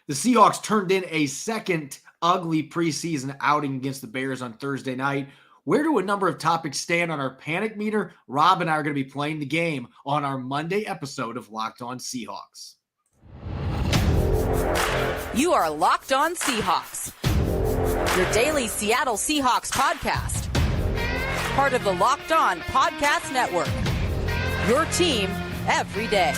The Seahawks turned in a second ugly preseason outing against the Bears on Thursday night. Where do a number of topics stand on our panic meter? Rob and I are going to be playing the game on our Monday episode of Locked On Seahawks. You are Locked On Seahawks, your daily Seattle Seahawks podcast. Part of the Locked On Podcast Network, your team every day.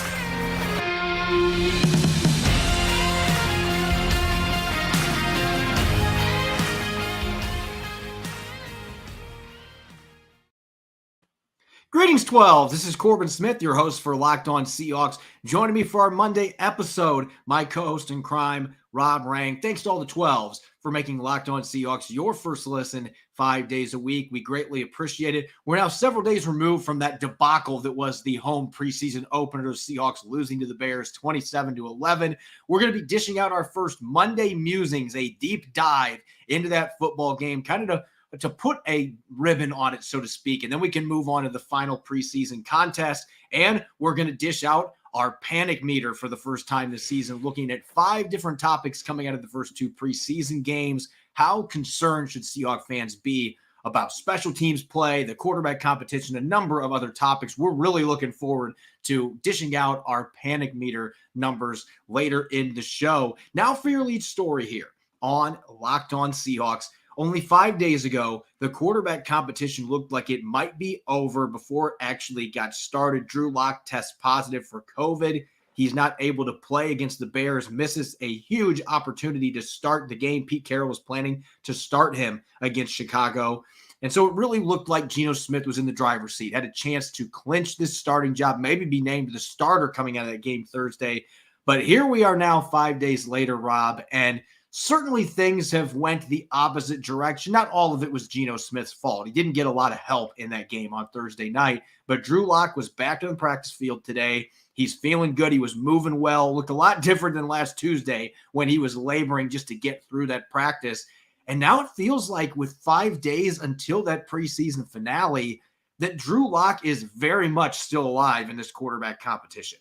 Greetings, 12. This is Corbin Smith, your host for Locked On Seahawks. Joining me for our Monday episode, my co-host in crime, Rob Rang. Thanks to all the 12s for making Locked On Seahawks your first listen 5 days a week. We greatly appreciate it. We're now several days removed from that debacle that was the home preseason opener, the Seahawks losing to the Bears 27-11. We're going to be dishing out our first Monday Musings, a deep dive into that football game, kind of to put a ribbon on it, so to speak. And then we can move on to the final preseason contest. And we're going to dish out our panic meter for the first time this season, looking at 5 different topics coming out of the first 2 preseason games. How concerned should Seahawks fans be about special teams play, the quarterback competition, a number of other topics? We're really looking forward to dishing out our panic meter numbers later in the show. Now for your lead story here on Locked On Seahawks. Only 5 days ago, the quarterback competition looked like it might be over before it actually got started. Drew Lock tests positive for COVID. He's not able to play against the Bears, misses a huge opportunity to start the game. Pete Carroll was planning to start him against Chicago. And so it really looked like Geno Smith was in the driver's seat, had a chance to clinch this starting job, maybe be named the starter coming out of that game Thursday. But here we are now 5 days later, Rob, and certainly things have went the opposite direction. Not all of it was Geno Smith's fault. He didn't get a lot of help in that game on Thursday night, but Drew Lock was back on the practice field today. He's feeling good. He was moving well, looked a lot different than last Tuesday when he was laboring just to get through that practice. And now it feels like with 5 days until that preseason finale that Drew Lock is very much still alive in this quarterback competition.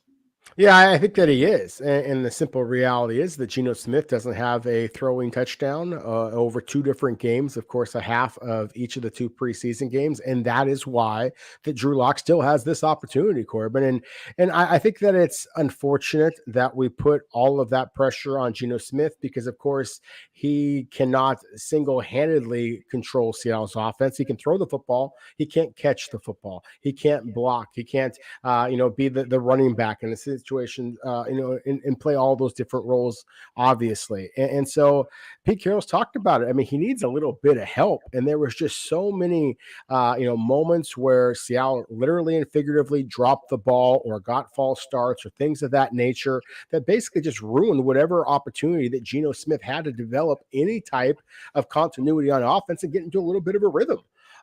Yeah, I think that he is. And the simple reality is that Geno Smith doesn't have a throwing touchdown over 2 different games, of course, a half of each of the 2 preseason games. And that is why that Drew Lock still has this opportunity, Corbin. And I think that it's unfortunate that we put all of that pressure on Geno Smith because, of course, he cannot single-handedly control Seattle's offense. He can throw the football. He can't catch the football. He can't block. He can't, be the running back in a situation, and play all those different roles, obviously. And so Pete Carroll's talked about it. I mean, he needs a little bit of help. And there was just so many, moments where Seattle literally and figuratively dropped the ball or got false starts or things of that nature that basically just ruined whatever opportunity that Geno Smith had to develop any type of continuity on offense and get into a little bit of a rhythm.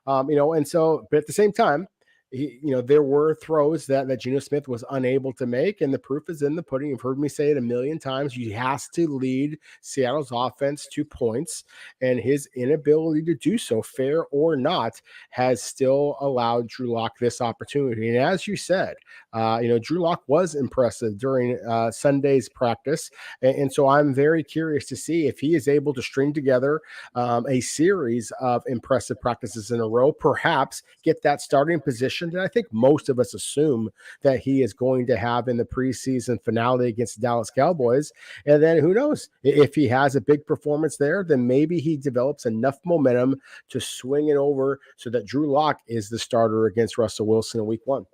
And so, but at the same time, there were throws that Geno Smith was unable to make, and the proof is in the pudding. You've heard me say it a million times. He has to lead Seattle's offense to points, and his inability to do so, fair or not, has still allowed Drew Lock this opportunity. And as you said, Drew Lock was impressive during Sunday's practice, and so I'm very curious to see if he is able to string together a series of impressive practices in a row, perhaps get that starting position that I think most of us assume that he is going to have in the preseason finale against the Dallas Cowboys. And then who knows, if he has a big performance there, then maybe he develops enough momentum to swing it over so that Drew Lock is the starter against Russell Wilson in week 1.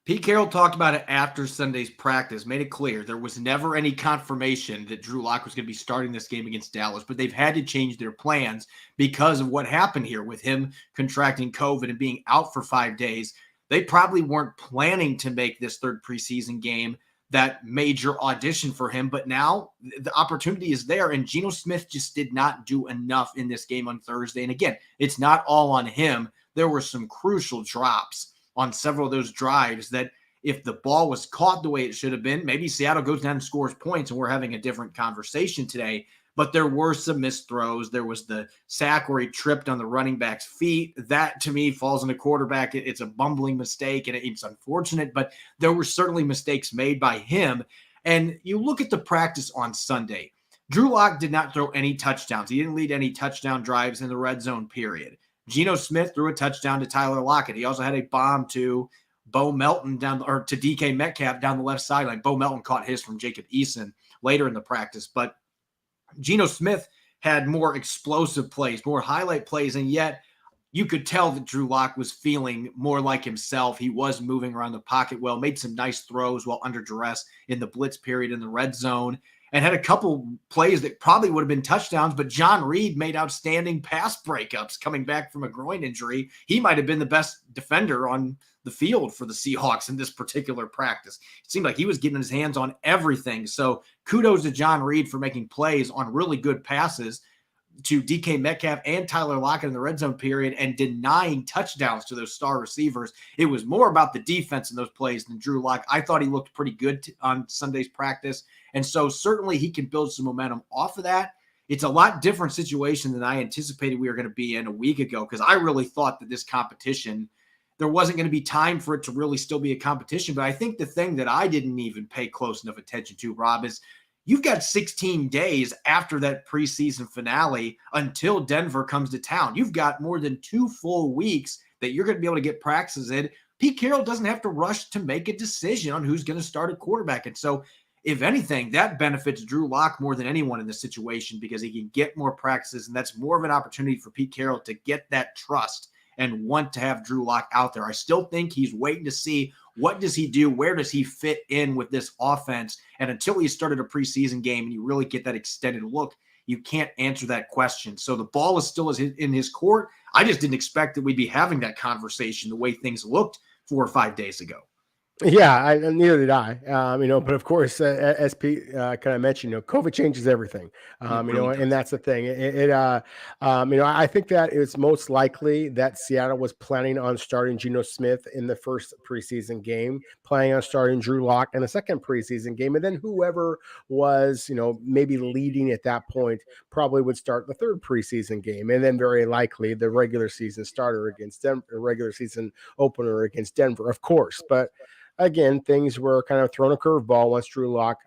Pete Carroll talked about it after Sunday's practice, made it clear there was never any confirmation that Drew Lock was going to be starting this game against Dallas, but they've had to change their plans because of what happened here with him contracting COVID and being out for 5 days. They probably weren't planning to make this third preseason game that major audition for him, but now the opportunity is there, and Geno Smith just did not do enough in this game on Thursday. And again, it's not all on him. There were some crucial drops on several of those drives that if the ball was caught the way it should have been, maybe Seattle goes down and scores points and we're having a different conversation today. But there were some missed throws. There was the sack where he tripped on the running back's feet. That, to me, falls on the quarterback. It's a bumbling mistake, and it's unfortunate. But there were certainly mistakes made by him. And you look at the practice on Sunday. Drew Lock did not throw any touchdowns. He didn't lead any touchdown drives in the red zone period. Geno Smith threw a touchdown to Tyler Lockett. He also had a bomb to Bo Melton to DK Metcalf down the left sideline. Bo Melton caught his from Jacob Eason later in the practice. But Geno Smith had more explosive plays, more highlight plays, and yet you could tell that Drew Lock was feeling more like himself. He was moving around the pocket well, made some nice throws while under duress in the blitz period in the red zone, and had a couple plays that probably would have been touchdowns, but John Reed made outstanding pass breakups coming back from a groin injury. He might have been the best defender on the field for the Seahawks in this particular practice. It seemed like he was getting his hands on everything. So kudos to John Reed for making plays on really good passes to DK Metcalf and Tyler Lockett in the red zone period and denying touchdowns to those star receivers. It was more about the defense in those plays than Drew Lock. I thought he looked pretty good on Sunday's practice. And so certainly he can build some momentum off of that. It's a lot different situation than I anticipated we were going to be in a week ago, because I really thought that this competition, there wasn't going to be time for it to really still be a competition. But I think the thing that I didn't even pay close enough attention to, Rob, is you've got 16 days after that preseason finale until Denver comes to town. You've got more than 2 full weeks that you're going to be able to get practices in. Pete Carroll doesn't have to rush to make a decision on who's going to start at quarterback. And so, if anything, that benefits Drew Lock more than anyone in this situation, because he can get more practices, and that's more of an opportunity for Pete Carroll to get that trust and want to have Drew Lock out there. I still think he's waiting to see what does he do, where does he fit in with this offense, and until he started a preseason game and you really get that extended look, you can't answer that question. So the ball is still in his court. I just didn't expect that we'd be having that conversation the way things looked 4 or 5 days ago. Yeah, neither did I. But of course, as Pete kind of mentioned, COVID changes everything. And that's the thing. I think that it's most likely that Seattle was planning on starting Geno Smith in the first preseason game, planning on starting Drew Lock in the second preseason game, and then whoever was, maybe leading at that point probably would start the third preseason game, and then very likely the regular season starter against Denver, regular season opener against Denver, of course, but. Again, things were kind of thrown a curveball once Drew Lock,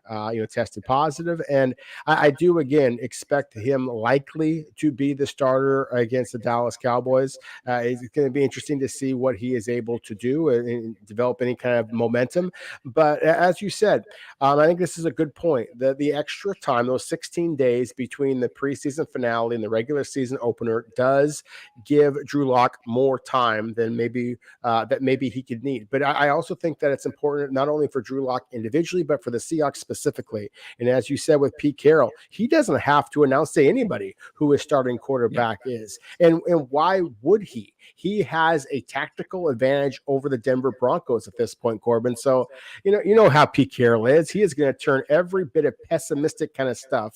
tested positive. And I do, again, expect him likely to be the starter against the Dallas Cowboys. It's going to be interesting to see what he is able to do and develop any kind of momentum. But as you said, I think this is a good point. The extra time, those 16 days between the preseason finale and the regular season opener, does give Drew Lock more time than maybe he could need. But I also think that it's important not only for Drew Lock individually, but for the Seahawks specifically. And as you said with Pete Carroll, he doesn't have to announce to anybody who his starting quarterback is. And why would he? He has a tactical advantage over the Denver Broncos at this point, Corbin. So, you know how Pete Carroll is. He is going to turn every bit of pessimistic kind of stuff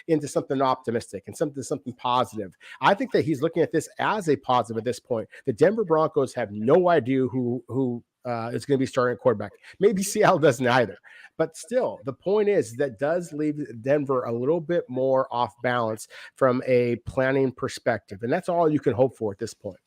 into something optimistic and something positive. I think that he's looking at this as a positive at this point. The Denver Broncos have no idea who is going to be starting at quarterback. Maybe Seattle doesn't either. But still, the point is that does leave Denver a little bit more off balance from a planning perspective. And that's all you can hope for at this point.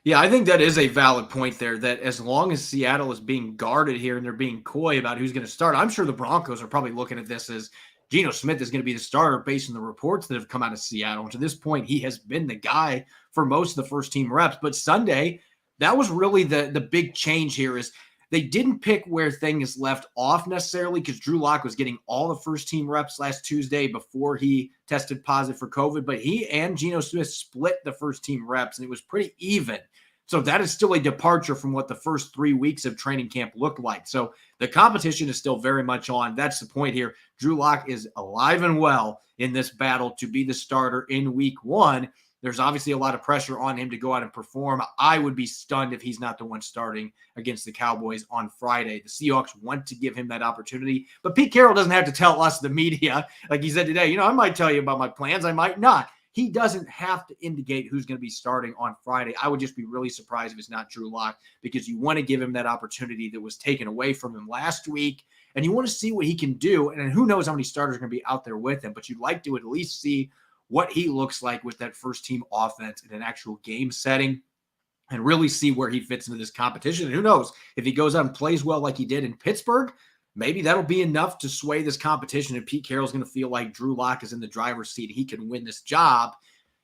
Yeah, I think that is a valid point there, that as long as Seattle is being guarded here and they're being coy about who's going to start, I'm sure the Broncos are probably looking at this as Geno Smith is going to be the starter based on the reports that have come out of Seattle. And to this point, he has been the guy for most of the first team reps. But Sunday, that was really the big change here, is they didn't pick where things left off necessarily, because Drew Lock was getting all the first team reps last Tuesday before he tested positive for COVID, but he and Geno Smith split the first team reps, and it was pretty even. So that is still a departure from what the first 3 weeks of training camp looked like. So the competition is still very much on. That's the point here. Drew Lock is alive and well in this battle to be the starter in week 1. There's obviously a lot of pressure on him to go out and perform. I would be stunned if he's not the one starting against the Cowboys on Friday. The Seahawks want to give him that opportunity, but Pete Carroll doesn't have to tell us, the media, like he said today, I might tell you about my plans, I might not. He doesn't have to indicate who's going to be starting on Friday. I would just be really surprised if it's not Drew Lock, because you want to give him that opportunity that was taken away from him last week, and you want to see what he can do. And who knows how many starters are going to be out there with him, but you'd like to at least see what he looks like with that first team offense in an actual game setting, and really see where he fits into this competition. And who knows, if he goes out and plays well like he did in Pittsburgh, maybe that'll be enough to sway this competition. And Pete Carroll's going to feel like Drew Lock is in the driver's seat. He can win this job,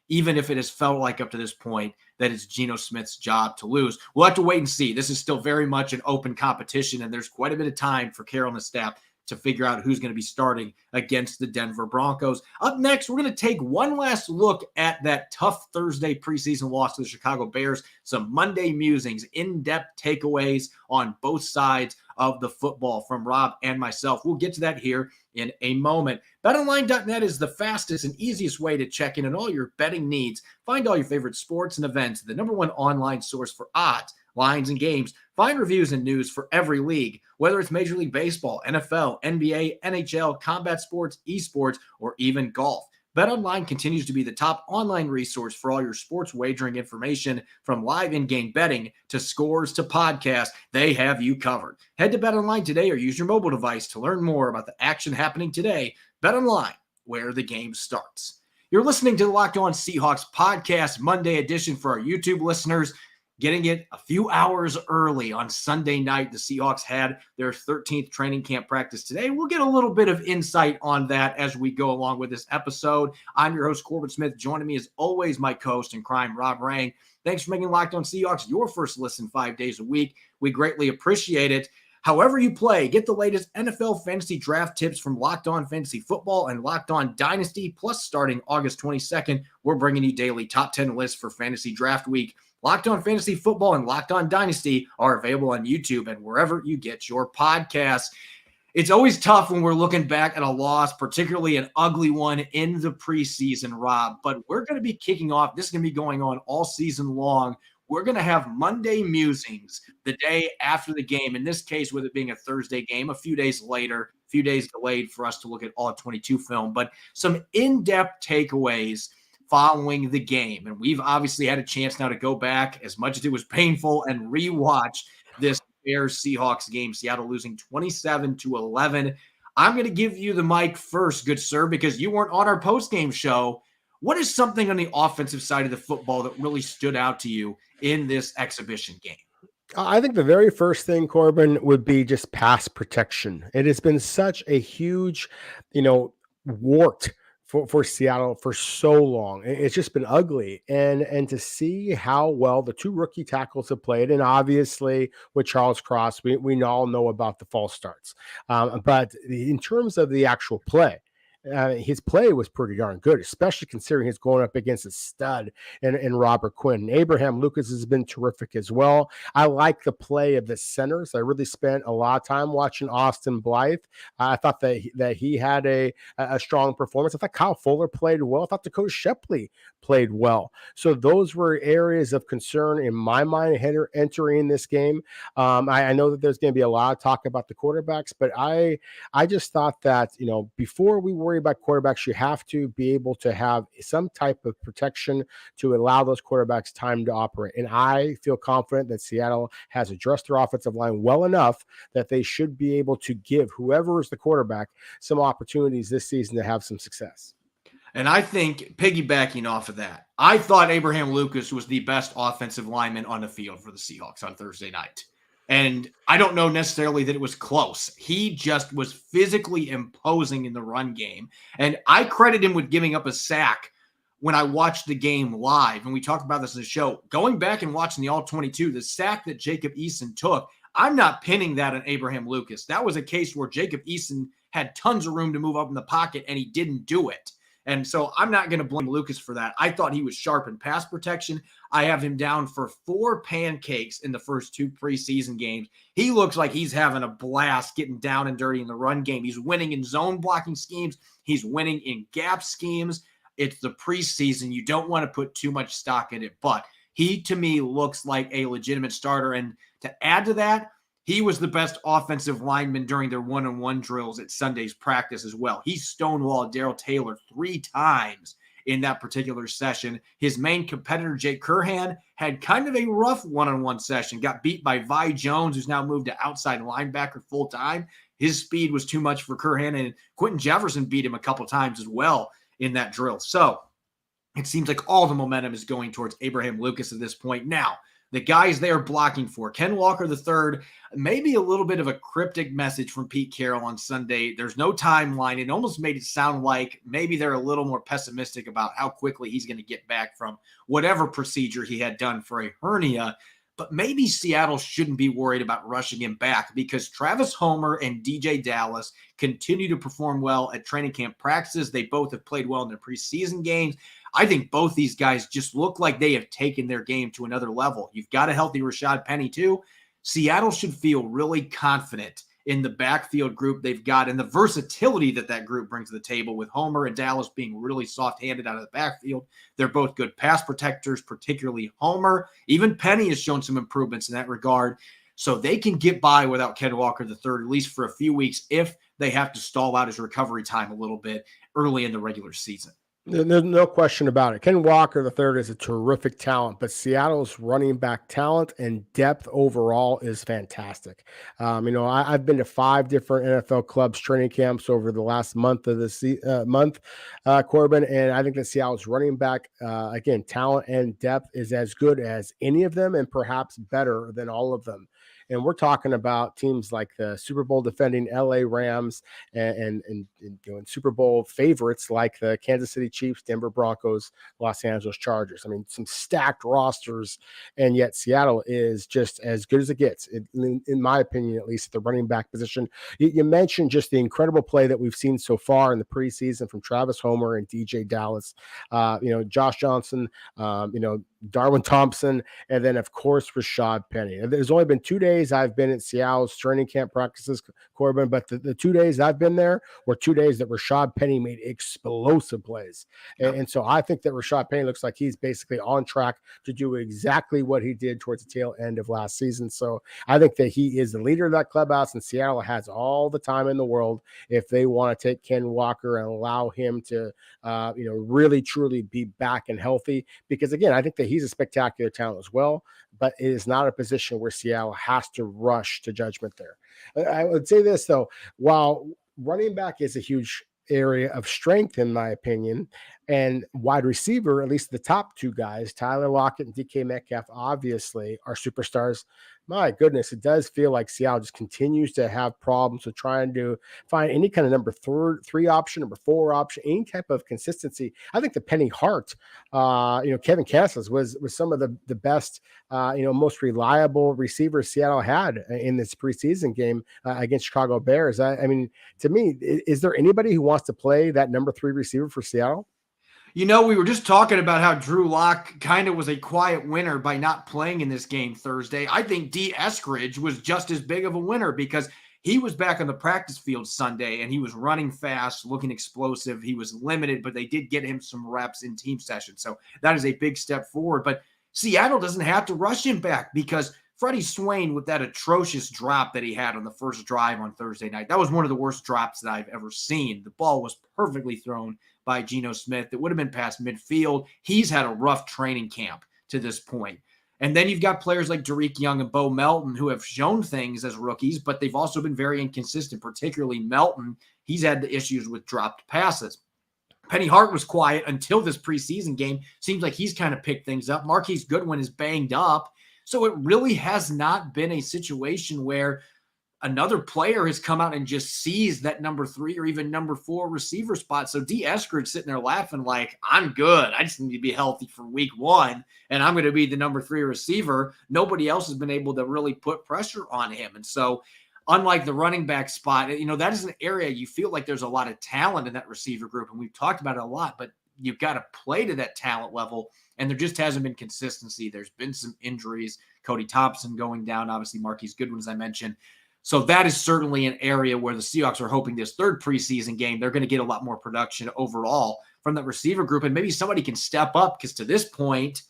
even if it has felt like up to this point that it's Geno Smith's job to lose. We'll have to wait and see. This is still very much an open competition, and there's quite a bit of time for Carroll and the staff to figure out who's going to be starting against the Denver Broncos. Up next, we're going to take one last look at that tough Thursday preseason loss to the Chicago Bears, some Monday musings, in-depth takeaways on both sides of the football from Rob and myself. We'll get to that here in a moment. BetOnline.net is the fastest and easiest way to check in on all your betting needs. Find all your favorite sports and events, the number one online source for odds, lines, and games. Find reviews and news for every league, whether it's Major League Baseball, NFL, NBA, NHL, combat sports, esports, or even golf. BetOnline continues to be the top online resource for all your sports wagering information, from live in-game betting to scores to podcasts. They have you covered. Head to BetOnline today or use your mobile device to learn more about the action happening today. BetOnline, where the game starts. You're listening to the Locked On Seahawks podcast, Monday edition for our YouTube listeners. Getting it a few hours early on Sunday night. The Seahawks had their 13th training camp practice today. We'll get a little bit of insight on that as we go along with this episode. I'm your host, Corbin Smith. Joining me as always, my co-host in crime, Rob Rang. Thanks for making Locked On Seahawks your first listen 5 days a week. We greatly appreciate it. However you play, get the latest NFL fantasy draft tips from Locked On Fantasy Football and Locked On Dynasty. Plus, starting August 22nd, we're bringing you daily top 10 lists for fantasy draft week. Locked On Fantasy Football and Locked On Dynasty are available on YouTube and wherever you get your podcasts. It's always tough when we're looking back at a loss, particularly an ugly one in the preseason, Rob. But we're going to be kicking off. This is going to be going on all season long. We're going to have Monday musings the day after the game. In this case, with it being a Thursday game, a few days later, a few days delayed for us to look at all 22 film, but some in-depth takeaways following the game. And we've obviously had a chance now to go back, as much as it was painful, and rewatch this Bears Seahawks game, Seattle losing 27-11. I'm going to give you the mic first, good sir, because you weren't on our post-game show. What is something on the offensive side of the football that really stood out to you in this exhibition game? I think the very first thing, Corbin, would be just pass protection. It has been such a huge, wart for Seattle for so long. It's just been ugly. And to see how well the two rookie tackles have played, and obviously with Charles Cross, we all know about the false starts. But in terms of the actual play, his play was pretty darn good, especially considering he's going up against a stud in Robert Quinn. Abraham Lucas has been terrific as well. I like the play of the centers. I really spent a lot of time watching Austin Blythe. I thought that he had a strong performance. I thought Kyle Fuller played well. I thought Dakota Shepley played well. So those were areas of concern in my mind entering this game. I know that there's going to be a lot of talk about the quarterbacks, but I just thought that, before we worry about quarterbacks, you have to be able to have some type of protection to allow those quarterbacks time to operate. And I feel confident that Seattle has addressed their offensive line well enough that they should be able to give whoever is the quarterback some opportunities this season to have some success. And I think, piggybacking off of that, I thought Abraham Lucas was the best offensive lineman on the field for the Seahawks on Thursday night. And I don't know necessarily that it was close. He just was physically imposing in the run game. And I credit him with giving up a sack when I watched the game live. And we talked about this in the show. Going back and watching the All-22, the sack that Jacob Eason took, I'm not pinning that on Abraham Lucas. That was a case where Jacob Eason had tons of room to move up in the pocket, and he didn't do it. And so I'm not going to blame Lucas for that. I thought he was sharp in pass protection. I have him down for 4 pancakes in the first 2 preseason games. He looks like he's having a blast getting down and dirty in the run game. He's winning in zone blocking schemes. He's winning in gap schemes. It's the preseason. You don't want to put too much stock in it. But he, to me, looks like a legitimate starter. And to add to that, he was the best offensive lineman during their one-on-one drills at Sunday's practice as well. He stonewalled Darrell Taylor 3 times in that particular session. His main competitor, Jake Curhan, had kind of a rough one-on-one session, got beat by Vi Jones, who's now moved to outside linebacker full-time. His speed was too much for Curhan, and Quentin Jefferson beat him a couple times as well in that drill. So it seems like all the momentum is going towards Abraham Lucas at this point. Now, the guys they are blocking for. Ken Walker III, maybe a little bit of a cryptic message from Pete Carroll on Sunday. There's no timeline. It almost made it sound like maybe they're a little more pessimistic about how quickly he's going to get back from whatever procedure he had done for a hernia. But maybe Seattle shouldn't be worried about rushing him back because Travis Homer and DJ Dallas continue to perform well at training camp practices. They both have played well in their preseason games. I think both these guys just look like they have taken their game to another level. You've got a healthy Rashad Penny too. Seattle should feel really confident in the backfield group they've got and the versatility that group brings to the table, with Homer and Dallas being really soft-handed out of the backfield. They're both good pass protectors, particularly Homer. Even Penny has shown some improvements in that regard. So they can get by without Ken Walker III, at least for a few weeks, if they have to stall out his recovery time a little bit early in the regular season. There's no question about it. Ken Walker III is a terrific talent, but Seattle's running back talent and depth overall is fantastic. I've been to 5 different NFL clubs training camps over the last month of the Corbin, and I think that Seattle's running back, again, talent and depth is as good as any of them and perhaps better than all of them. And we're talking about teams like the Super Bowl defending LA Rams and Super Bowl favorites like the Kansas City Chiefs, Denver Broncos, Los Angeles Chargers. I mean, some stacked rosters, and yet Seattle is just as good as it gets, in my opinion, at least at the running back position. You mentioned just the incredible play that we've seen so far in the preseason from Travis Homer and DJ Dallas, Josh Johnson, Darwin Thompson, and then, of course, Rashad Penny. There's only been 2 days I've been at Seattle's training camp practices, Corbin, but the 2 days I've been there were 2 days that Rashad Penny made explosive plays. And so I think that Rashad Penny looks like he's basically on track to do exactly what he did towards the tail end of last season. So I think that he is the leader of that clubhouse, and Seattle has all the time in the world if they want to take Ken Walker and allow him to, really, truly be back and healthy. Because, again, I think that he's a spectacular talent as well, but it is not a position where Seattle has to rush to judgment there. I would say this, though, while running back is a huge area of strength, in my opinion, and wide receiver, at least the top 2 guys, Tyler Lockett and DK Metcalf, obviously are superstars. My goodness, it does feel like Seattle just continues to have problems with trying to find any kind of number 3 option, number 4 option, any type of consistency. I think the Penny Hart, Kevin Castles was some of the best, most reliable receivers Seattle had in this preseason game against Chicago Bears. I mean, to me, is there anybody who wants to play that number 3 receiver for Seattle? We were just talking about how Drew Lock kind of was a quiet winner by not playing in this game Thursday. I think D. Eskridge was just as big of a winner because he was back on the practice field Sunday and he was running fast, looking explosive. He was limited, but they did get him some reps in team sessions. So that is a big step forward. But Seattle doesn't have to rush him back because Freddie Swain, with that atrocious drop that he had on the first drive on Thursday night, that was one of the worst drops that I've ever seen. The ball was perfectly thrown by Geno Smith. It would have been past midfield. He's had a rough training camp to this point. And then you've got players like Derek Young and Bo Melton who have shown things as rookies, but they've also been very inconsistent, particularly Melton. He's had the issues with dropped passes. Penny Hart was quiet until this preseason game. Seems like he's kind of picked things up. Marquise Goodwin is banged up. So it really has not been a situation where another player has come out and just seized that number 3 or even number 4 receiver spot. So D. Eskridge sitting there laughing like, I'm good. I just need to be healthy for week 1, and I'm going to be the number 3 receiver. Nobody else has been able to really put pressure on him. And so unlike the running back spot, that is an area you feel like there's a lot of talent in that receiver group, and we've talked about it a lot, but you've got to play to that talent level, and there just hasn't been consistency. There's been some injuries, Cody Thompson going down, obviously Marquise Goodwin, as I mentioned. So that is certainly an area where the Seahawks are hoping this 3rd preseason game, they're going to get a lot more production overall from that receiver group. And maybe somebody can step up because to this point,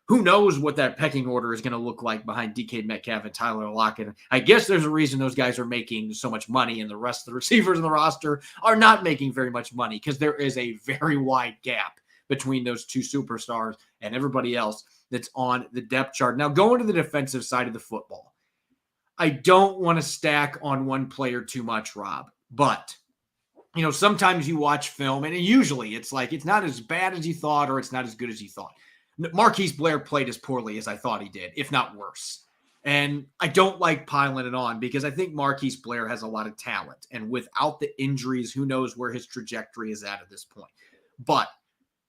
who knows what that pecking order is going to look like behind DK Metcalf and Tyler Lockett. I guess there's a reason those guys are making so much money and the rest of the receivers in the roster are not making very much money because there is a very wide gap between those 2 superstars and everybody else that's on the depth chart. Now, going to the defensive side of the football, I don't want to stack on one player too much, Rob, but sometimes you watch film and usually it's like, it's not as bad as you thought or it's not as good as you thought. Marquise Blair played as poorly as I thought he did, if not worse. And I don't like piling it on because I think Marquise Blair has a lot of talent. And without the injuries, who knows where his trajectory is at this point. But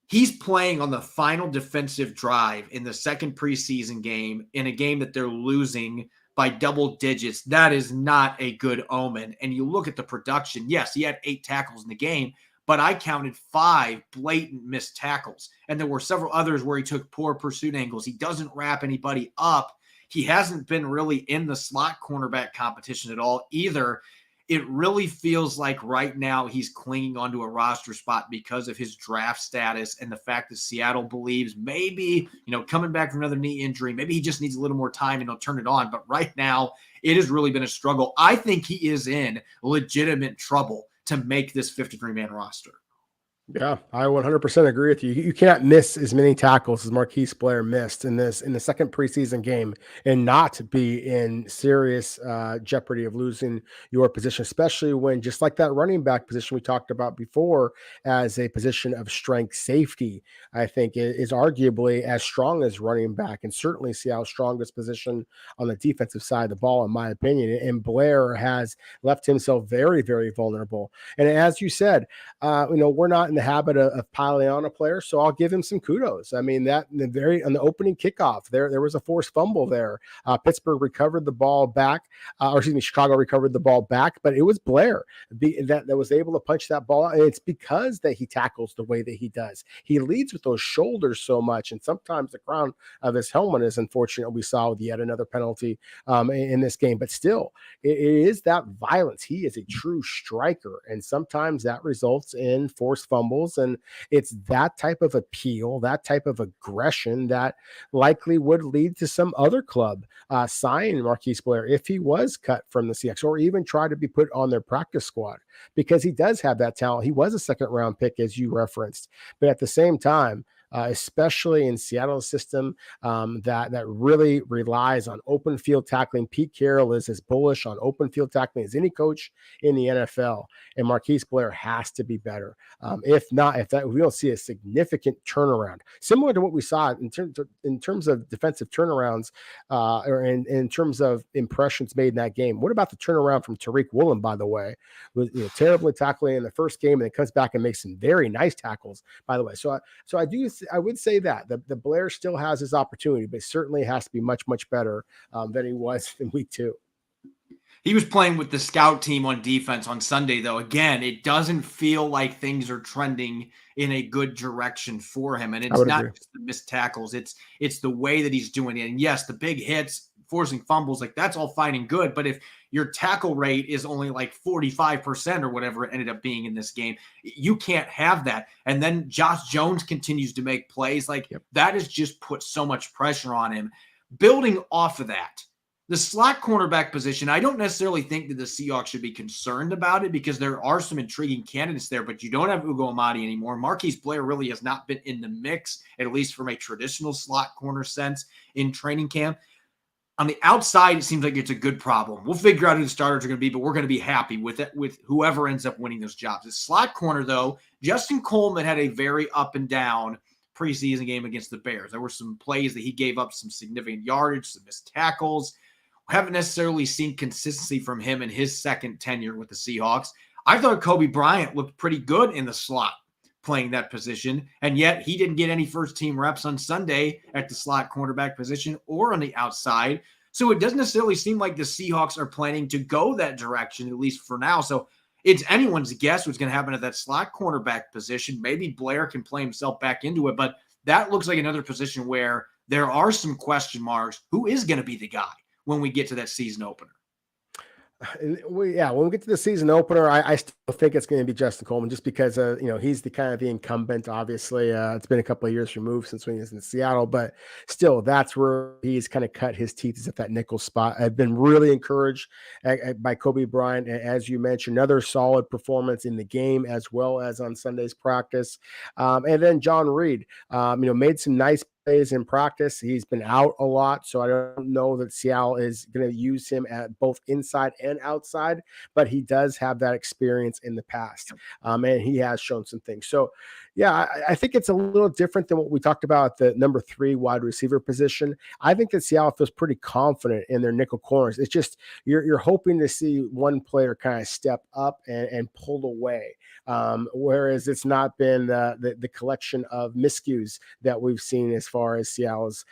he's playing on the final defensive drive in the second preseason game in a game that they're losing by double digits. That is not a good omen. And you look at the production. Yes, he had 8 tackles in the game, but I counted 5 blatant missed tackles. And there were several others where he took poor pursuit angles. He doesn't wrap anybody up. He hasn't been really in the slot cornerback competition at all either. It really feels like right now he's clinging onto a roster spot because of his draft status and the fact that Seattle believes maybe, coming back from another knee injury, maybe he just needs a little more time and he'll turn it on. But right now it has really been a struggle. I think he is in legitimate trouble to make this 53-man roster. Yeah, I 100% agree with you. You cannot miss as many tackles as Marquise Blair missed in the second preseason game and not be in serious jeopardy of losing your position, especially when, just like that running back position we talked about before, as a position of strength safety, I think it is arguably as strong as running back and certainly Seattle's strongest position on the defensive side of the ball, in my opinion. And Blair has left himself very, very vulnerable. And as you said, we're not in the habit of piling on a player, so I'll give him some kudos. I mean, on the opening kickoff, there was a forced fumble there. Pittsburgh recovered the ball back, Chicago recovered the ball back, but it was Blair that was able to punch that ball out, and it's because that he tackles the way that he does. He leads with those shoulders so much, and sometimes the crown of his helmet is unfortunate. We saw with yet another penalty in this game, but still, it is that violence. He is a true striker, and sometimes that results in forced fumbles. And it's that type of appeal, that type of aggression that likely would lead to some other club signing Marquise Blair if he was cut from the Seahawks or even try to be put on their practice squad, because he does have that talent. He was a second-round pick, as you referenced, but at the same time, especially in Seattle's system that really relies on open field tackling. Pete Carroll is as bullish on open field tackling as any coach in the NFL, and Marquise Blair has to be better. If we don't see a significant turnaround, similar to what we saw in terms of defensive turnarounds, or in terms of impressions made in that game. What about the turnaround from Tariq Woolen, by the way, was terribly tackling in the first game, and then comes back and makes some very nice tackles, by the way. So I would say that the Blair still has his opportunity, but certainly has to be much, much better than he was in week 2. He was playing with the scout team on defense on Sunday, though. Again, it doesn't feel like things are trending in a good direction for him. And it's not just the missed tackles. It's the way that he's doing it. And yes, the big hits, forcing fumbles, like that's all fine and good. But if your tackle rate is only like 45% or whatever it ended up being in this game, you can't have that. And then Josh Jones continues to make plays. That has just put so much pressure on him. Building off of that, the slot cornerback position, I don't necessarily think that the Seahawks should be concerned about it because there are some intriguing candidates there, but you don't have Ugo Amadi anymore. Marquise Blair really has not been in the mix, at least from a traditional slot corner sense in training camp. On the outside, it seems like it's a good problem. We'll figure out who the starters are going to be, but we're going to be happy with it, with whoever ends up winning those jobs. The slot corner, though, Justin Coleman had a very up and down preseason game against the Bears. There were some plays that he gave up some significant yardage, some missed tackles. We haven't necessarily seen consistency from him in his second tenure with the Seahawks. I thought Kobe Bryant looked pretty good in the slot playing that position, and yet he didn't get any first-team reps on Sunday at the slot cornerback position or on the outside. So it doesn't necessarily seem like the Seahawks are planning to go that direction, at least for now. So it's anyone's guess what's going to happen at that slot cornerback position. Maybe Blair can play himself back into it, but that looks like another position where there are some question marks. Who is going to be the guy when we get to that season opener? When we get to the season opener, I still think it's going to be Justin Coleman, just because he's the kind of the incumbent. Obviously, it's been a couple of years removed since when he was in Seattle, but still, that's where he's kind of cut his teeth, is at that nickel spot. I've been really encouraged by Kobe Bryant, as you mentioned, another solid performance in the game as well as on Sunday's practice, and then John Reed, made some nice plays in practice. He's been out a lot, so I don't know that Seattle is going to use him at both inside and outside, but he does have that experience in the past, and he has shown some things. So, yeah, I think it's a little different than what we talked about at the number 3 wide receiver position. I think that Seattle feels pretty confident in their nickel corners. It's just you're hoping to see one player kind of step up and pull away, whereas it's not been the collection of miscues that we've seen as far as Seattle's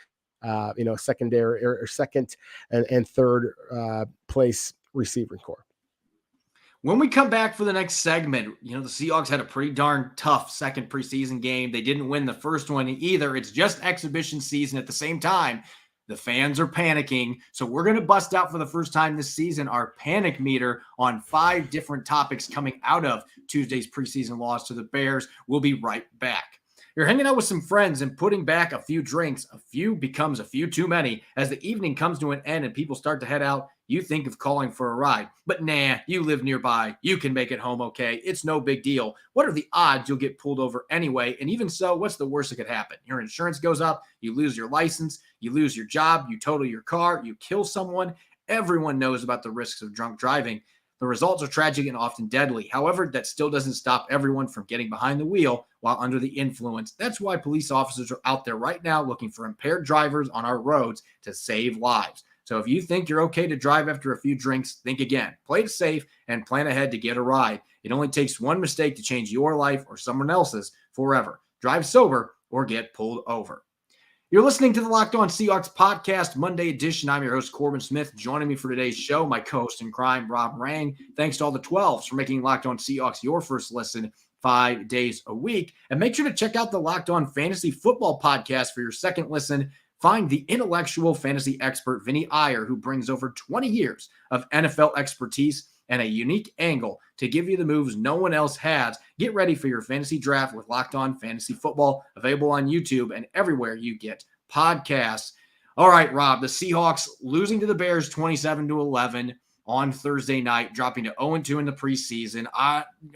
secondary or second and third place receiving core. When we come back for the next segment, the Seahawks had a pretty darn tough second preseason game. They didn't win the first one either. It's just exhibition season. At the same time, the fans are panicking. So we're going to bust out for the first time this season our panic meter on 5 different topics coming out of Tuesday's preseason loss to the Bears. We'll be right back. You're hanging out with some friends and putting back a few drinks. A few becomes a few too many. As the evening comes to an end and people start to head out, you think of calling for a ride. But nah, you live nearby. You can make it home okay. It's no big deal. What are the odds you'll get pulled over anyway? And even so, what's the worst that could happen? Your insurance goes up, you lose your license, you lose your job, you total your car, you kill someone. Everyone knows about the risks of drunk driving. The results are tragic and often deadly. However, that still doesn't stop everyone from getting behind the wheel while under the influence. That's why police officers are out there right now looking for impaired drivers on our roads to save lives. So if you think you're okay to drive after a few drinks, think again. Play it safe and plan ahead to get a ride. It only takes one mistake to change your life or someone else's forever. Drive sober or get pulled over. You're listening to the Locked On Seahawks podcast, Monday edition. I'm your host, Corbin Smith. Joining me for today's show, my co-host in crime, Rob Rang. Thanks to all the 12s for making Locked On Seahawks your first listen 5 days a week. And make sure to check out the Locked On Fantasy Football podcast for your second listen. Find the intellectual fantasy expert, Vinny Iyer, who brings over 20 years of NFL expertise and a unique angle to give you the moves no one else has. Get ready for your fantasy draft with Locked On Fantasy Football, available on YouTube and everywhere you get podcasts. All right, Rob, the Seahawks losing to the Bears 27-11 on Thursday night, dropping to 0-2 in the preseason.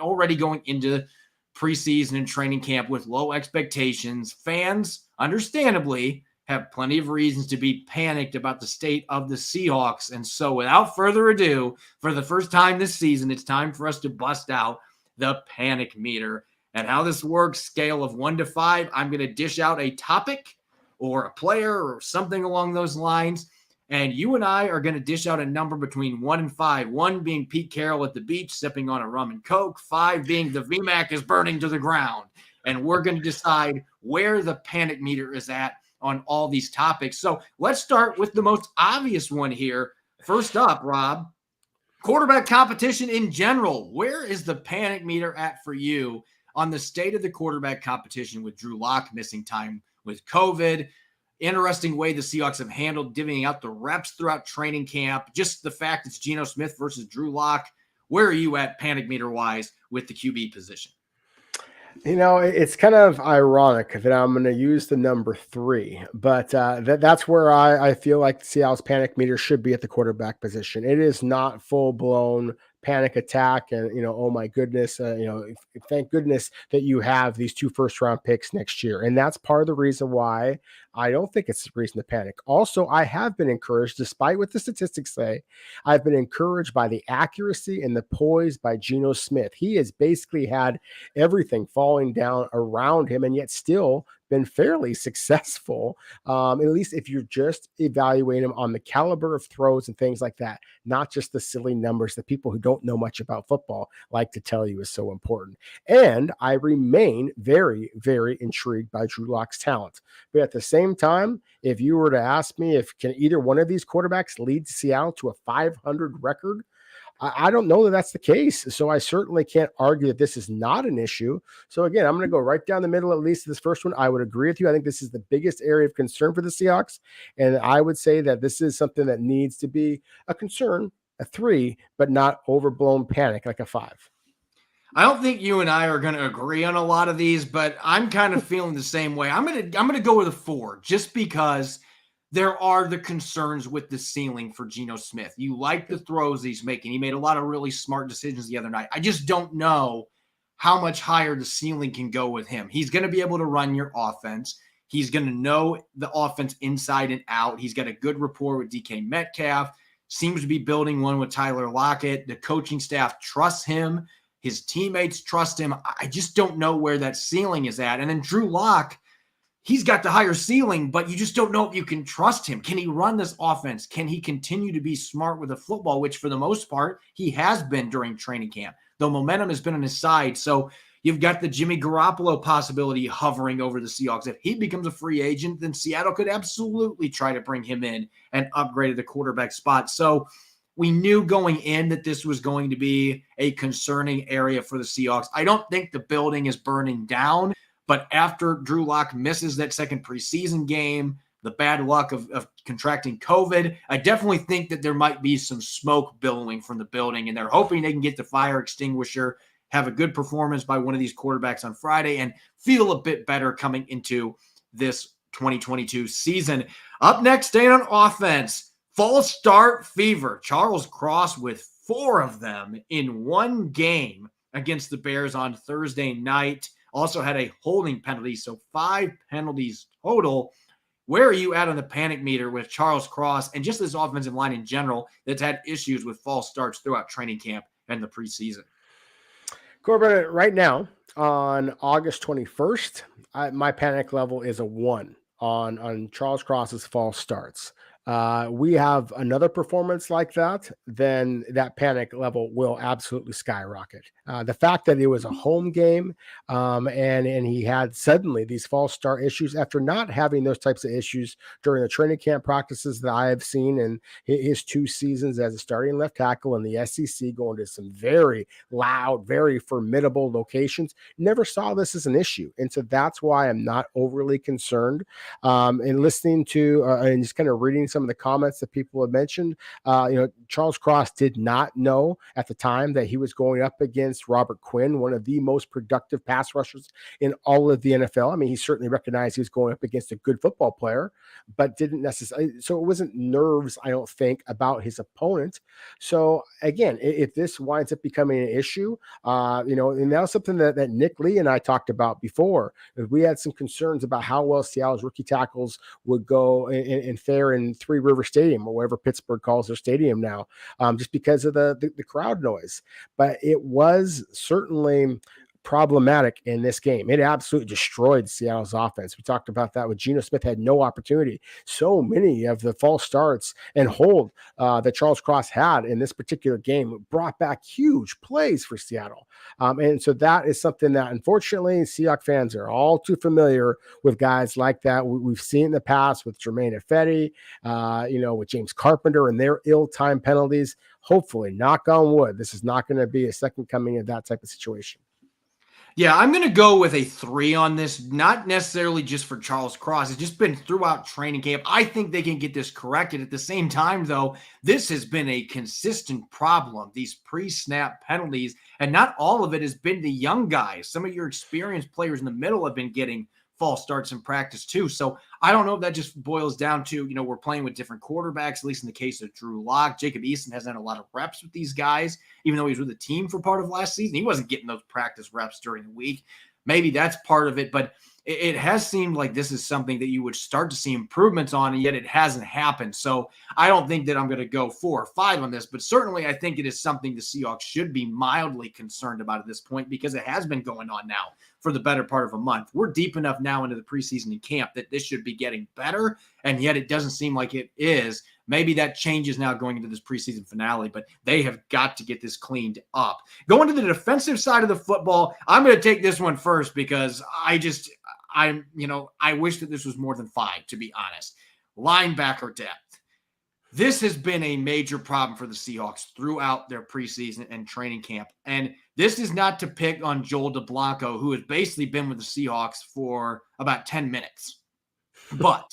Already going into preseason and training camp with low expectations. Fans, understandably, have plenty of reasons to be panicked about the state of the Seahawks. And so without further ado, for the first time this season, it's time for us to bust out the panic meter. And how this works, scale of 1 to 5, I'm going to dish out a topic or a player or something along those lines. And you and I are going to dish out a number between 1 and 5. 1 being Pete Carroll at the beach, sipping on a rum and Coke. 5 being the VMAC is burning to the ground. And we're going to decide where the panic meter is at on all these topics. So let's start with the most obvious one here. First up, Rob, quarterback competition in general. Where is the panic meter at for you on the state of the quarterback competition with Drew Lock missing time with COVID? Interesting way the Seahawks have handled divvying out the reps throughout training camp. Just the fact it's Geno Smith versus Drew Lock. Where are you at panic meter wise with the QB position? It's kind of ironic that I'm going to use the number 3, but that's where I feel like Seattle's panic meter should be at the quarterback position. It is not full-blown panic attack and, oh my goodness, thank goodness that you have these 2 first-round picks next year. And that's part of the reason why I don't think it's a reason to panic. Also, I have been encouraged, despite what the statistics say, I've been encouraged by the accuracy and the poise by Geno Smith. He has basically had everything falling down around him and yet still been fairly successful, at least if you're just evaluating him on the caliber of throws and things like that, not just the silly numbers that people who don't know much about football like to tell you is so important. And I remain very, very intrigued by Drew Lock's talent. But at the same time, if you were to ask me if can either one of these quarterbacks lead Seattle to a 500 record, I don't know that that's the case. So I certainly can't argue that this is not an issue. So again, I'm going to go right down the middle, at least this first one. I would agree with you. I think this is the biggest area of concern for the Seahawks. And I would say that this is something that needs to be a concern, a 3, but not overblown panic like a 5. I don't think you and I are going to agree on a lot of these, but I'm kind of feeling the same way. I'm going to go with a 4 just because there are the concerns with the ceiling for Geno Smith. You like the throws he's making. He made a lot of really smart decisions the other night. I just don't know how much higher the ceiling can go with him. He's going to be able to run your offense. He's going to know the offense inside and out. He's got a good rapport with DK Metcalf, seems to be building one with Tyler Lockett. The coaching staff trusts him. His teammates trust him. I just don't know where that ceiling is at. And then Drew Lock, he's got the higher ceiling, but you just don't know if you can trust him. Can he run this offense? Can he continue to be smart with the football, which for the most part, he has been during training camp, though momentum has been on his side. So you've got the Jimmy Garoppolo possibility hovering over the Seahawks. If he becomes a free agent, then Seattle could absolutely try to bring him in and upgrade the quarterback spot. So we knew going in that this was going to be a concerning area for the Seahawks. I don't think the building is burning down, but after Drew Lock misses that second preseason game, the bad luck of contracting COVID, I definitely think that there might be some smoke billowing from the building, and they're hoping they can get the fire extinguisher, have a good performance by one of these quarterbacks on Friday, and feel a bit better coming into this 2022 season. Up next, staying on offense, false start fever. Charles Cross with 4 of them in one game against the Bears on Thursday night. Also had a holding penalty, so 5 penalties total. Where are you at on the panic meter with Charles Cross and just this offensive line in general that's had issues with false starts throughout training camp and the preseason? Corbin, right now on August 21st, my panic level is a 1 on Charles Cross's false starts. We have another performance like that, then that panic level will absolutely skyrocket. The fact that it was a home game and he had suddenly these false start issues after not having those types of issues during the training camp practices that I have seen in his 2 seasons as a starting left tackle in the SEC, going to some very loud, very formidable locations. Never saw this as an issue. And so that's why I'm not overly concerned. And listening to and just kind of reading some of the comments that people have mentioned, Charles Cross did not know at the time that he was going up against Robert Quinn, one of the most productive pass rushers in all of the NFL. I mean, he certainly recognized he was going up against a good football player, but didn't necessarily. So it wasn't nerves, I don't think, about his opponent. So again, if this winds up becoming an issue, and that was something that Nick Lee and I talked about before. We had some concerns about how well Seattle's rookie tackles would go and fare in Three River Stadium, or whatever Pittsburgh calls their stadium now, just because of the crowd noise. But it was certainly problematic in this game. It absolutely destroyed Seattle's offense. We talked about that with Geno Smith had no opportunity. So many of the false starts and hold that Charles Cross had in this particular game brought back huge plays for Seattle. And so that is something that unfortunately Seahawks fans are all too familiar with guys like that. We've seen in the past with Jermaine Ifedi, with James Carpenter and their ill-timed penalties. Hopefully, knock on wood, this is not going to be a second coming of that type of situation. Yeah, I'm going to go with a 3 on this, not necessarily just for Charles Cross. It's just been throughout training camp. I think they can get this corrected. At the same time, though, this has been a consistent problem, these pre-snap penalties, and not all of it has been the young guys. Some of your experienced players in the middle have been getting false starts in practice too. So I don't know if that just boils down to, we're playing with different quarterbacks, at least in the case of Drew Lock. Jacob Eason hasn't had a lot of reps with these guys, even though he was with the team for part of last season. He wasn't getting those practice reps during the week. Maybe that's part of it, but it has seemed like this is something that you would start to see improvements on, and yet it hasn't happened. So I don't think that I'm going to go 4 or 5 on this, but certainly I think it is something the Seahawks should be mildly concerned about at this point, because it has been going on now for the better part of a month. We're deep enough now into the preseason and camp that this should be getting better, and yet it doesn't seem like it is. Maybe that changes now going into this preseason finale, but they have got to get this cleaned up. Going to the defensive side of the football, I'm going to take this one first because I wish that this was more than 5, to be honest. Linebacker depth. This has been a major problem for the Seahawks throughout their preseason and training camp. And this is not to pick on Joel DeBlanco, who has basically been with the Seahawks for about 10 minutes. But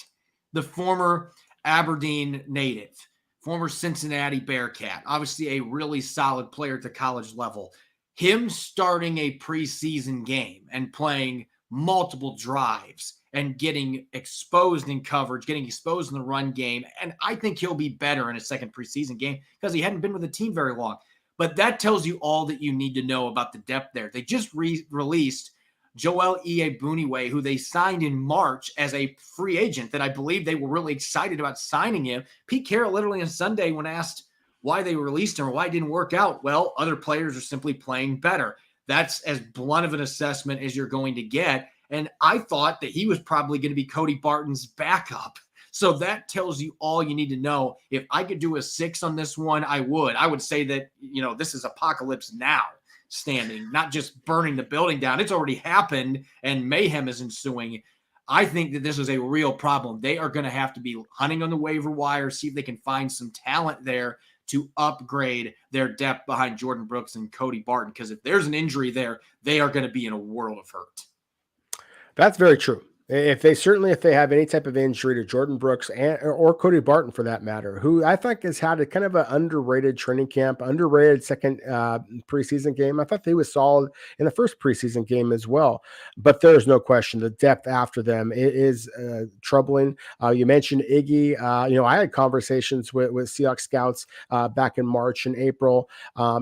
the former Aberdeen native, former Cincinnati Bearcat, obviously a really solid player at the college level. Him starting a preseason game and playing multiple drives and getting exposed in coverage, getting exposed in the run game. And I think he'll be better in a second preseason game because he hadn't been with the team very long. But that tells you all that you need to know about the depth there. They just released Joel Iyiegbuniwe, who they signed in March as a free agent, that I believe they were really excited about signing him. Pete Carroll literally on Sunday, when asked why they released him or why it didn't work out, well, other players are simply playing better. That's as blunt of an assessment as you're going to get. And I thought that he was probably going to be Cody Barton's backup. So that tells you all you need to know. If I could do a 6 on this one, I would. I would say that, this is apocalypse now standing, not just burning the building down. It's already happened and mayhem is ensuing. I think that this is a real problem. They are going to have to be hunting on the waiver wire, see if they can find some talent there to upgrade their depth behind Jordan Brooks and Cody Barton. Because if there's an injury there, they are going to be in a world of hurt. That's very true. If they have any type of injury to Jordan Brooks or Cody Barton for that matter, who I think has had a kind of an underrated training camp, underrated second preseason game. I thought they was solid in the first preseason game as well, but there's no question the depth after them is troubling. You mentioned Iggy. I had conversations with Seahawks scouts back in March and April,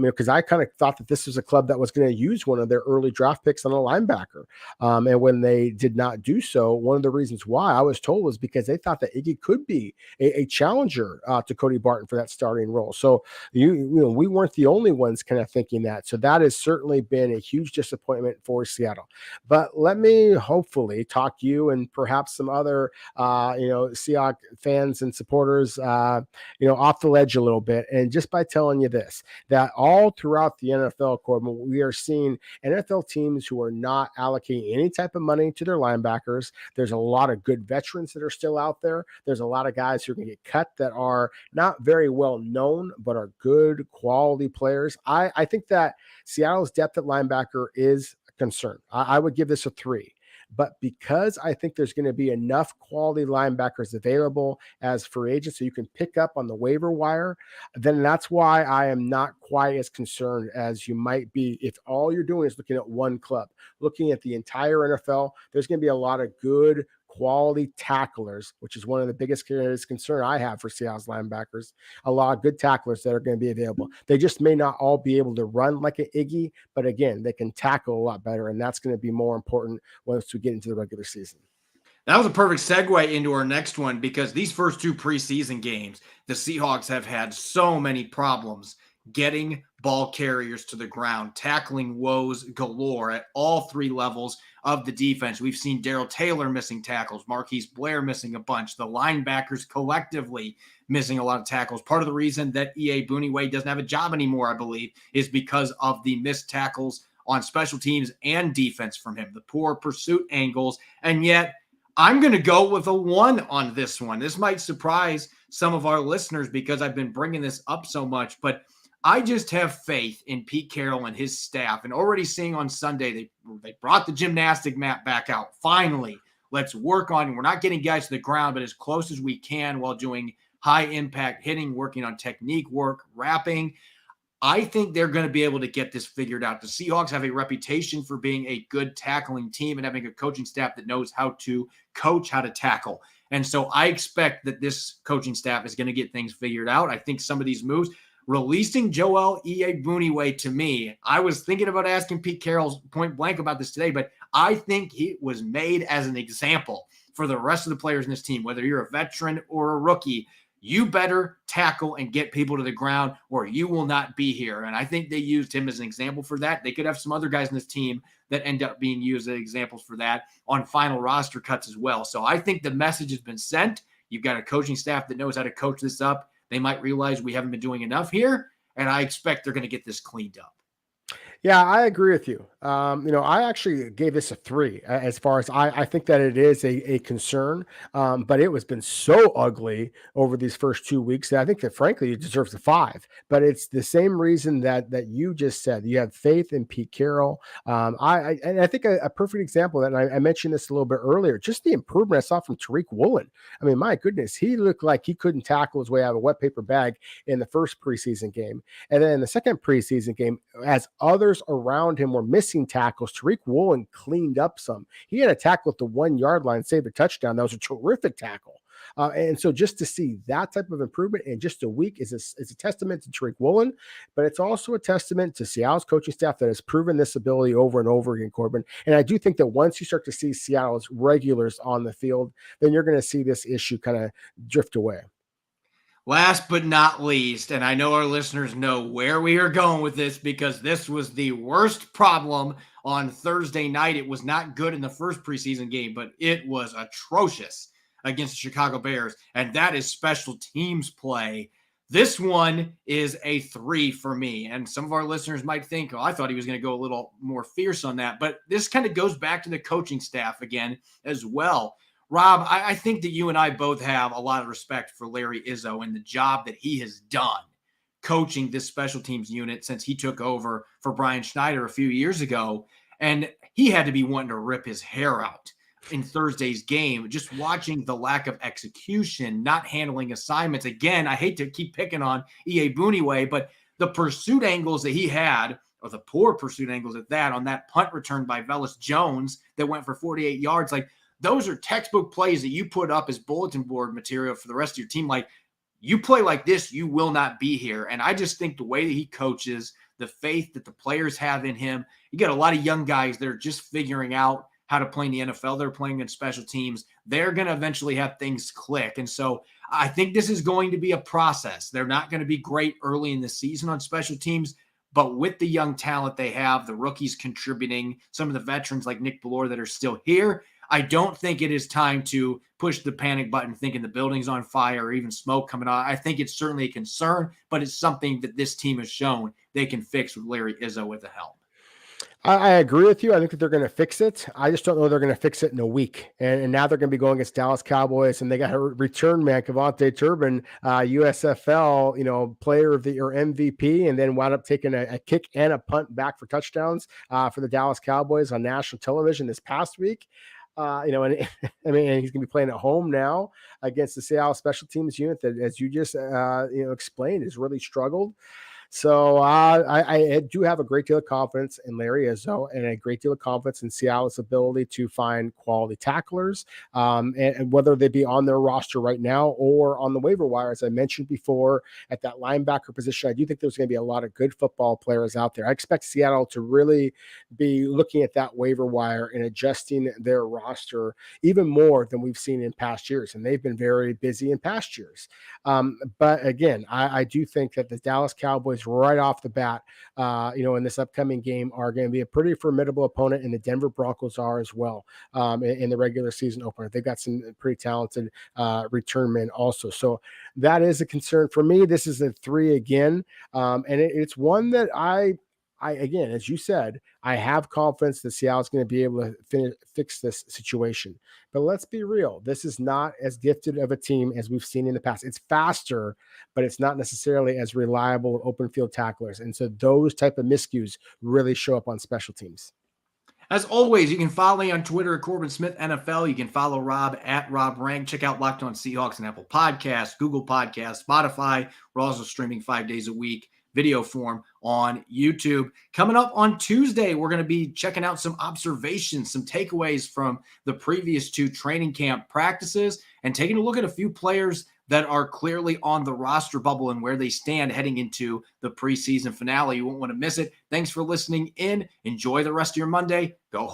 because I kind of thought that this was a club that was going to use one of their early draft picks on a linebacker, and when they did not do so. One of the reasons why I was told was because they thought that Iggy could be a challenger to Cody Barton for that starting role. So we weren't the only ones kind of thinking that. So that has certainly been a huge disappointment for Seattle. But let me hopefully talk you and perhaps some other Seahawks fans and supporters off the ledge a little bit, and just by telling you this, that all throughout the NFL, Corbin, we are seeing NFL teams who are not allocating any type of money to their linebackers. There's a lot of good veterans that are still out there. There's a lot of guys who are going to get cut that are not very well known, but are good quality players. I think that Seattle's depth at linebacker is a concern. I would give this a 3. But because I think there's going to be enough quality linebackers available as free agents so you can pick up on the waiver wire, then that's why I am not quite as concerned as you might be if all you're doing is looking at one club. Looking at the entire NFL, there's going to be a lot of good quality tacklers, which is one of the biggest concern I have for Seattle's linebackers. A lot of good tacklers that are going to be available. They just may not all be able to run like an Iggy, but again, they can tackle a lot better, and that's going to be more important once we get into the regular season. That was a perfect segue into our next one, because these first 2 preseason games, the Seahawks have had so many problems getting ball carriers to the ground, tackling woes galore at all 3 levels of the defense. We've seen Darrell Taylor missing tackles, Marquise Blair missing a bunch, the linebackers collectively missing a lot of tackles. Part of the reason that Iyiegbuniwe doesn't have a job anymore, I believe, is because of the missed tackles on special teams and defense from him, the poor pursuit angles. And yet I'm going to go with a 1 on this one. This might surprise some of our listeners because I've been bringing this up so much, but I just have faith in Pete Carroll and his staff, and already seeing on Sunday, they brought the gymnastic mat back out. Finally, let's work on, we're not getting guys to the ground, but as close as we can while doing high impact hitting, working on technique work, wrapping. I think they're going to be able to get this figured out. The Seahawks have a reputation for being a good tackling team and having a coaching staff that knows how to coach how to tackle. And so I expect that this coaching staff is going to get things figured out. I think some of these moves, releasing Joel Iyiegbuniwe, to me, I was thinking about asking Pete Carroll point blank about this today, but I think he was made as an example for the rest of the players in this team. Whether you're a veteran or a rookie, you better tackle and get people to the ground or you will not be here. And I think they used him as an example for that. They could have some other guys in this team that end up being used as examples for that on final roster cuts as well. So I think the message has been sent. You've got a coaching staff that knows how to coach this up. They might realize we haven't been doing enough here, and I expect they're going to get this cleaned up. Yeah, I agree with you. I actually gave this a 3 as far as I think that it is a concern, but it was been so ugly over these first 2 weeks that I think that frankly it deserves a 5. But it's the same reason that you just said. You have faith in Pete Carroll. I think a perfect example of that, and I mentioned this a little bit earlier, just the improvement I saw from Tariq Woolen. I mean, my goodness, he looked like he couldn't tackle his way out of a wet paper bag in the first preseason game. And then in the second preseason game, as others around him were missing tackles, Tariq Woolen cleaned up some. He had a tackle at the 1 yard line, saved a touchdown. That was a terrific tackle. And so just to see that type of improvement in just a week is a testament to Tariq Woolen, but it's also a testament to Seattle's coaching staff that has proven this ability over and over again, Corbin. And I do think that once you start to see Seattle's regulars on the field, then you're going to see this issue kind of drift away. Last but not least, and I know our listeners know where we are going with this because this was the worst problem on Thursday night. It was not good in the first preseason game, but it was atrocious against the Chicago Bears, and that is special teams play. This one is a 3 for me, and some of our listeners might think, oh, I thought he was going to go a little more fierce on that, but this kind of goes back to the coaching staff again as well. Rob, I think that you and I both have a lot of respect for Larry Izzo and the job that he has done coaching this special teams unit since he took over for Brian Schneider a few years ago. And he had to be wanting to rip his hair out in Thursday's game, just watching the lack of execution, not handling assignments. Again, I hate to keep picking on E.A. Booneway, but the pursuit angles that he had, or the poor pursuit angles at that, on that punt return by Velus Jones that went for 48 yards, like, those are textbook plays that you put up as bulletin board material for the rest of your team. Like, you play like this, you will not be here. And I just think the way that he coaches, the faith that the players have in him, you got a lot of young guys that are just figuring out how to play in the NFL. They're playing in special teams. They're going to eventually have things click. And so I think this is going to be a process. They're not going to be great early in the season on special teams, but with the young talent they have, the rookies contributing, some of the veterans like Nick Bellore that are still here, I don't think it is time to push the panic button thinking the building's on fire or even smoke coming out. I think it's certainly a concern, but it's something that this team has shown they can fix with Larry Izzo at the helm. I agree with you. I think that they're going to fix it. I just don't know they're going to fix it in a week. And now they're going to be going against Dallas Cowboys, and they got a return man, Kevontae Turbin, USFL, player of the year MVP, and then wound up taking a kick and a punt back for touchdowns for the Dallas Cowboys on national television this past week. And he's going to be playing at home now against the Seattle special teams unit that, as you just explained, has really struggled. So I do have a great deal of confidence in Larry Izzo and a great deal of confidence in Seattle's ability to find quality tacklers, and whether they be on their roster right now or on the waiver wire. As I mentioned before, at that linebacker position, I do think there's going to be a lot of good football players out there. I expect Seattle to really be looking at that waiver wire and adjusting their roster even more than we've seen in past years. And they've been very busy in past years. But again, I do think that the Dallas Cowboys right off the bat, in this upcoming game are going to be a pretty formidable opponent, and the Denver Broncos are as well in the regular season opener. They've got some pretty talented return men also. So that is a concern for me. This is a 3 again. And it's one that I again, as you said, I have confidence that Seattle's going to be able to fix this situation. But let's be real. This is not as gifted of a team as we've seen in the past. It's faster, but it's not necessarily as reliable open field tacklers. And so those type of miscues really show up on special teams. As always, you can follow me on Twitter at Corbin Smith NFL. You can follow Rob at Rob Rank. Check out Locked On Seahawks and Apple Podcasts, Google Podcasts, Spotify. We're also streaming 5 days a week, video form on YouTube. Coming up on Tuesday, we're going to be checking out some observations, some takeaways from the previous 2 training camp practices, and taking a look at a few players that are clearly on the roster bubble and where they stand heading into the preseason finale. You won't want to miss it. Thanks for listening in. Enjoy the rest of your Monday. Go home.